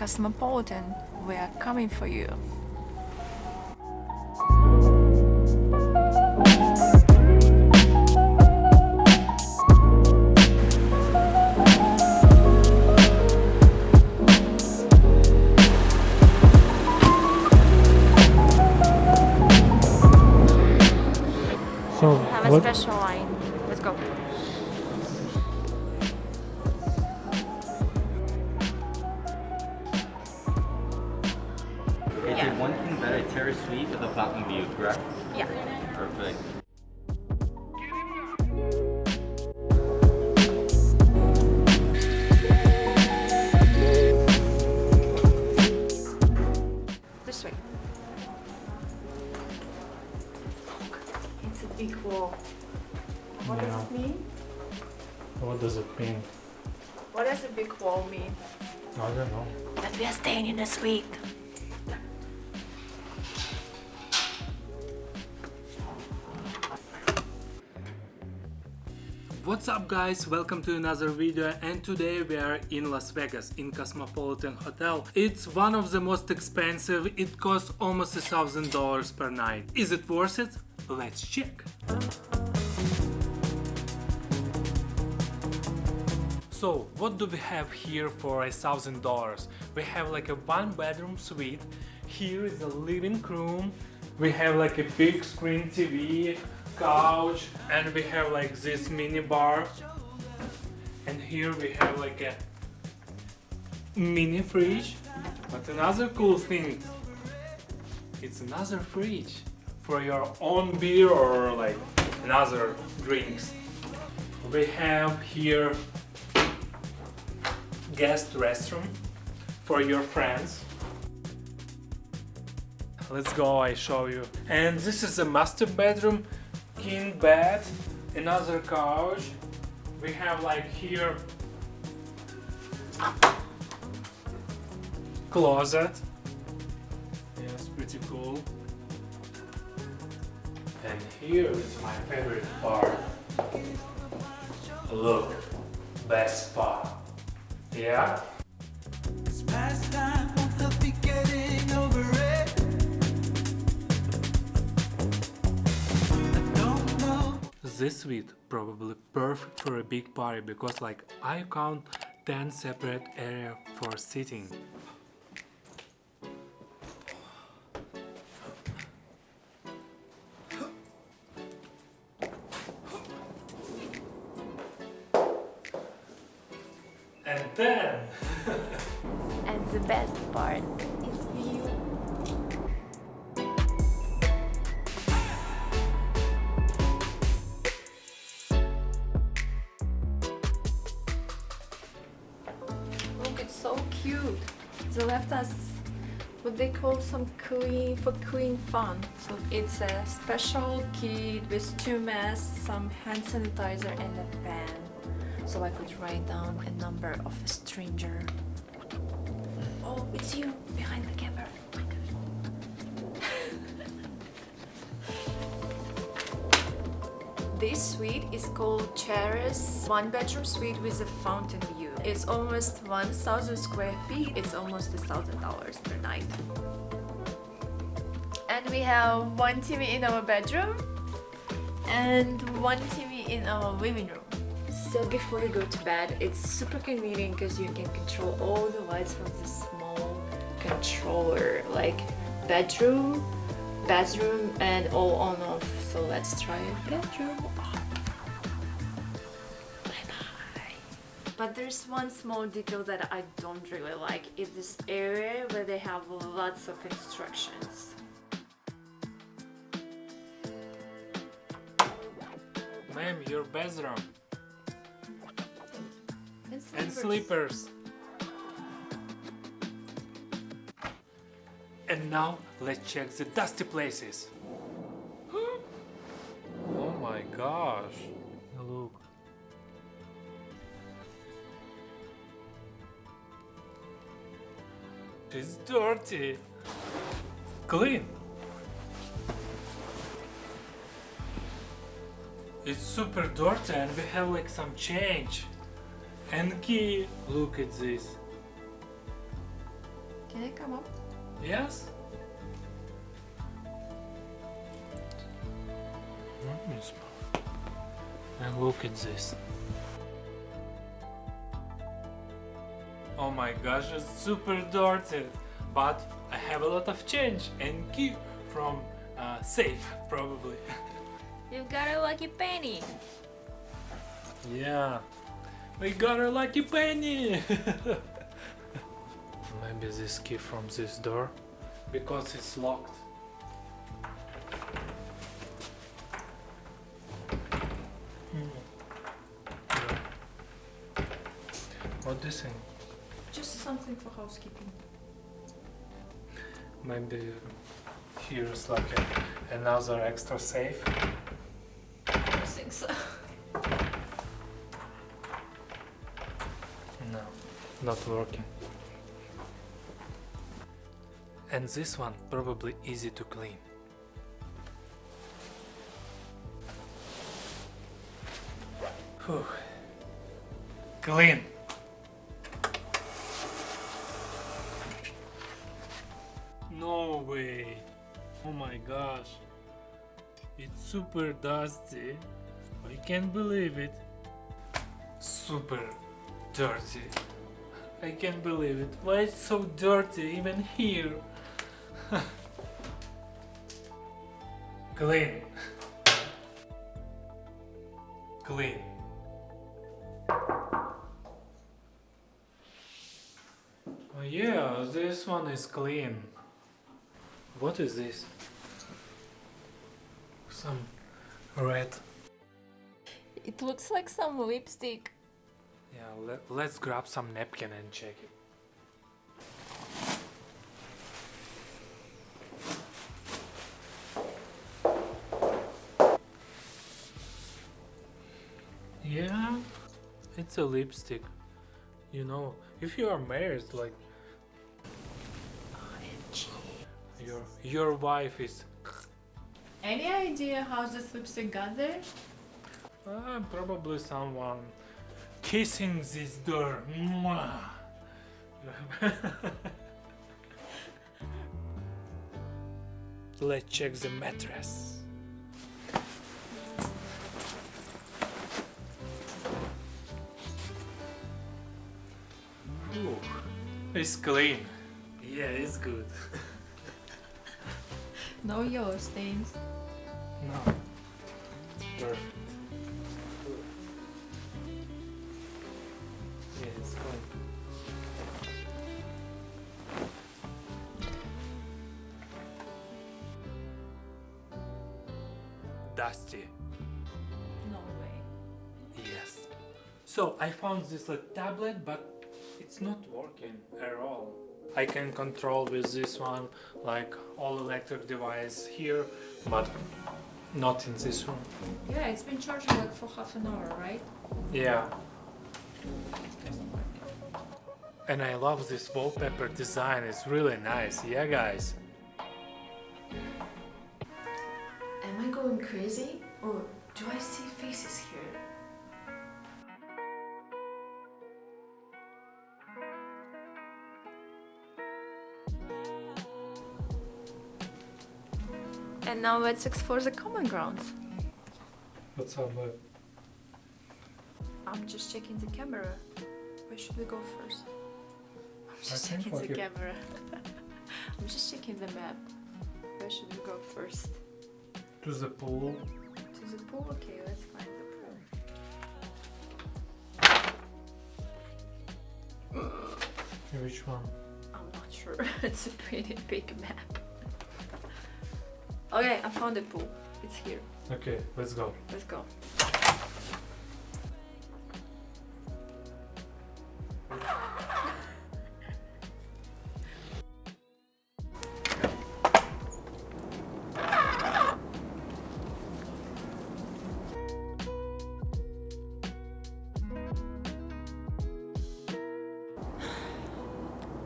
Cosmopolitan, we are coming for you. So Have a special line. Let's go. Is it one thing better, Terrace suite with a fountain view, correct? Yeah. Perfect. This way. It's a big wall. What does it mean? what does it mean? What does a big wall mean? I don't know. That we are staying in a suite. What's up guys, welcome to another video, and today we are in Las Vegas in Cosmopolitan Hotel. It's one of the most expensive, it costs almost $1,000 per night. Is it worth it? Let's check. So what do we have here for $1,000? We have like a one bedroom suite. Here is a living room. We have like a big screen TV, couch, and we have like this mini bar. And here we have like a mini fridge. But another cool thing, it's another fridge for your own beer or like another drinks. We have here guest restroom for your friends. Let's go, I show you. And this is a master bedroom, king bed, another couch. We have like here closet. Yes, pretty cool. And here is my favorite part. Look, best spot. Yeah. It's past time, won't help me getting over it. I don't know. This suite probably perfect for a big party because like I count 10 separate area for sitting. And then And the best part is view. Look, it's so cute. They left us what they call some queen fun. So it's a special kit with 2 masks, some hand sanitizer, and a pen. So I could write down a number of a stranger. Oh, it's you behind the camera. Oh my gosh. This suite is called Terrace, 1 bedroom suite with a fountain view. It's almost 1,000 square feet. It's almost $1,000 per night. And we have 1 TV in our bedroom and 1 TV in our living room. So before you go to bed, it's super convenient because you can control all the lights from this small controller, like bedroom, bathroom, and all on off. So let's try a bedroom. Bye-bye. But there's one small detail that I don't really like. It's this area where they have lots of instructions. ma'am, your bathroom And and slippers. And now let's check the dusty places. Oh my gosh. Look. It's dirty. Clean. It's super dirty and we have like some change. And key. Look at this. Can I come up? Yes? Let me smell. And look at this. Oh my gosh, it's super dirty. But I have a lot of change and key from safe, probably. You've got a lucky penny. Yeah, we got a lucky penny. Maybe this key from this door, because it's locked. Yeah. What do you think? Just something for housekeeping. Maybe here's like another extra safe. I don't think so. No, not working. And this one probably easy to clean. Whew. Clean. No way. Oh my gosh. It's super dusty. I can't believe it. Super dirty. I can't believe it. Why it's so dirty even here? Clean. Clean. Oh yeah, this one is clean. What is this? Some red. It looks like some lipstick. Yeah, let's grab some napkin and check it. Yeah, it's a lipstick. You know, if you are married, like your wife is Any idea how this lipstick got there? probably someone kissing this door. Mwah. Let's check the mattress. Ooh, it's clean. Yeah, it's good. No yellow stains. No, it's perfect. Yeah, it's clean. Dusty. No way. Yes. So I found this tablet, but it's not working at all. I can control with this one like all electric device here, but not in this room. Yeah, it's been charging like for half an hour, right? Yeah. And I love this wallpaper design, it's really nice. Yeah, guys. Am I going crazy? Or do I see faces here? And now let's explore the common grounds. What's up, babe? I'm just checking the camera. Where should we go first? I'm just think checking like the you- camera. I'm just checking the map. Where should we go first? To the pool. To the pool? Okay, let's find the pool. Which one? I'm not sure. It's a pretty big map. Okay, I found the pool. It's here. Okay, let's go. Let's go.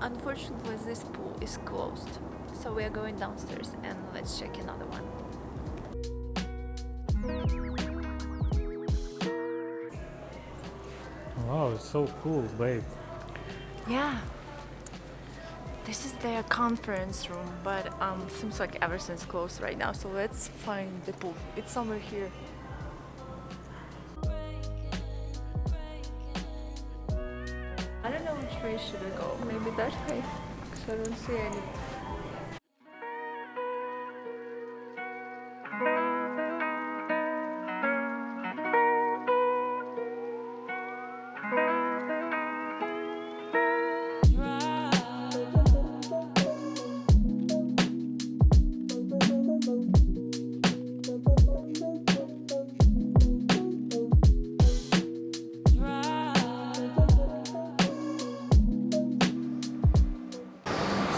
Unfortunately, this pool is closed. So we are going downstairs and let's check another one. Wow, it's so cool, babe. Yeah. This is their conference room, but seems like everything's closed right now. So let's find the pool. It's somewhere here. I don't know which way should I go. Maybe that way. Because I don't see any.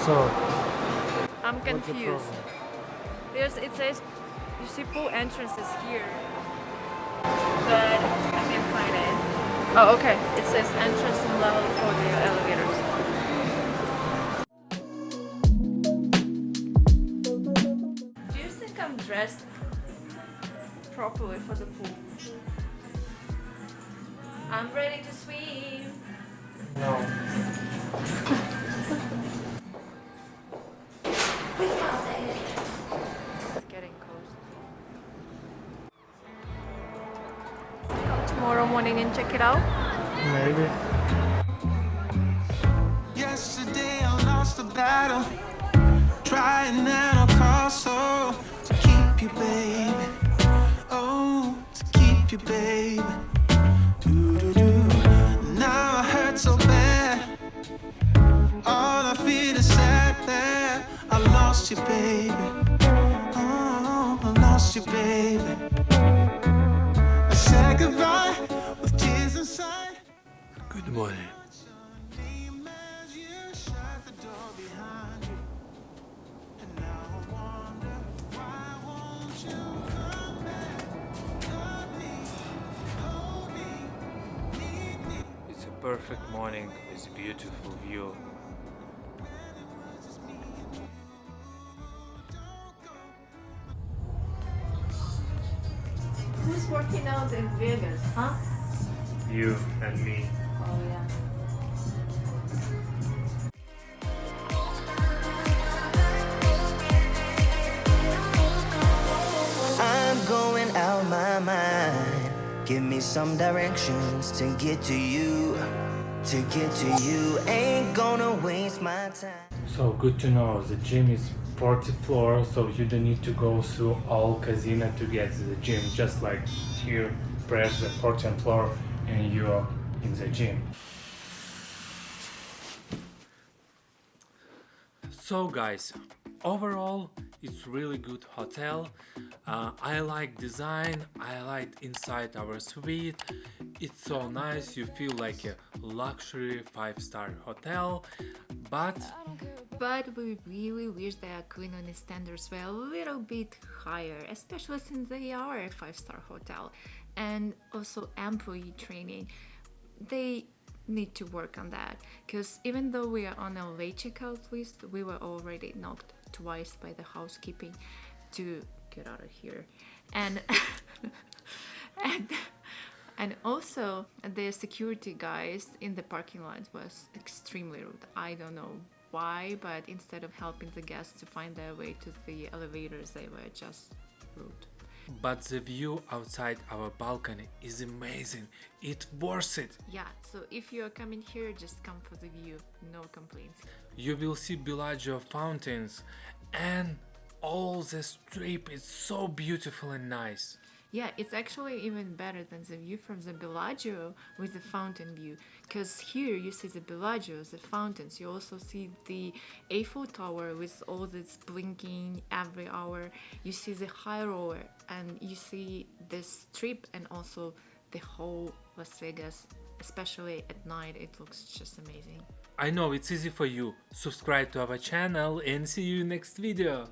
So, I'm what's the confused. problem? It says, you see pool entrance is here, but I can't find it. Oh, okay. It says entrance and level for the elevators. Do you think I'm dressed properly for the pool? I'm ready to swim. No. We found it. It's getting close. Come tomorrow morning and check it out. Maybe. Yesterday I lost the battle, trying at all costs, so to keep you, baby. Oh, to keep you, baby. Do-do-do. Now I hurt so bad. All I feel is sad that I lost you, baby. Oh, I lost you, baby. I said goodbye with tears inside. Good morning. As you shut the door behind you, and now I wonder why won't you come back? Love me, hold me, need me. It's a perfect morning with a beautiful view. Who's working out in Vegas, huh? You and me. Oh yeah. I'm going out my mind. Give me some directions to get to you. To get to you, ain't gonna waste my time. So good to know. The gym is 40th floor, so you don't need to go through all casino to get to the gym. Just like here, press the 14th floor and you're in the gym. So guys, overall it's really good hotel. I like design, I like inside our suite. It's so nice, you feel like a luxury 5-star hotel, but we really wish their cleanliness standards were a little bit higher, especially since they are a 5-star hotel. And also employee training, they need to work on that, because even though we are on a late checkout list, we were already knocked twice by the housekeeping to get out of here. And and also the security guys in the parking lot was extremely rude. I don't know why, but instead of helping the guests to find their way to the elevators, they were just rude. but the view outside our balcony is amazing. It's worth it. Yeah, so if you're coming here, just come for the view, no complaints. You will see Bellagio fountains and all the strip is so beautiful and nice. Yeah, it's actually even better than the view from the Bellagio with the fountain view. Because here you see the Bellagio, the fountains. You also see the Eiffel Tower with all this blinking every hour. You see the high roller and you see the strip and also the whole Las Vegas. Especially at night, it looks just amazing. I know it's easy for you. Subscribe to our channel and see you next video.